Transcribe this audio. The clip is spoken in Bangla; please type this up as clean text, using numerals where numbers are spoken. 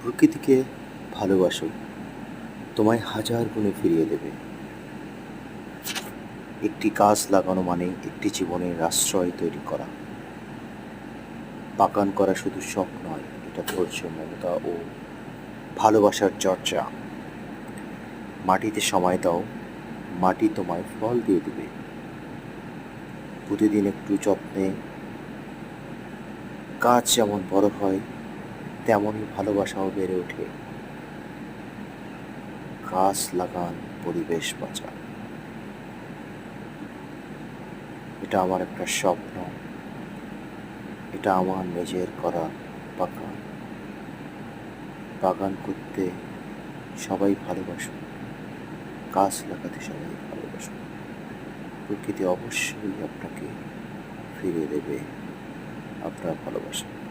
প্রকৃতিকে ভালোবাসো, তোমায় হাজার গুণে ফিরিয়ে দেবে। একটি গাছ লাগানো মানে একটি জীবনের আশ্রয় তৈরি করা। বাগান করা শুধু শখ নয়, এটা ধৈর্য, মমতা ও ভালোবাসার চর্চা। মাটিতে সময় দাও, মাটি তোমায় ফল দিয়ে দিবে। প্রতিদিন একটু যত্নে গাছ যেমন বড় হয়, তেমনই ভালোবাসাও বেড়ে ওঠে। গাছ লাগান, পরিবেশ বাঁচান। এটা আমার একটা স্বপ্ন, এটা আমার নিজের করা বাগান। বাগান করতে সবাই ভালোবাসুন, গাছ লাগাতে সবাই ভালোবাসুন। প্রকৃতি অবশ্যই আপনাকে ফিরিয়ে দেবে আপনার ভালোবাসা।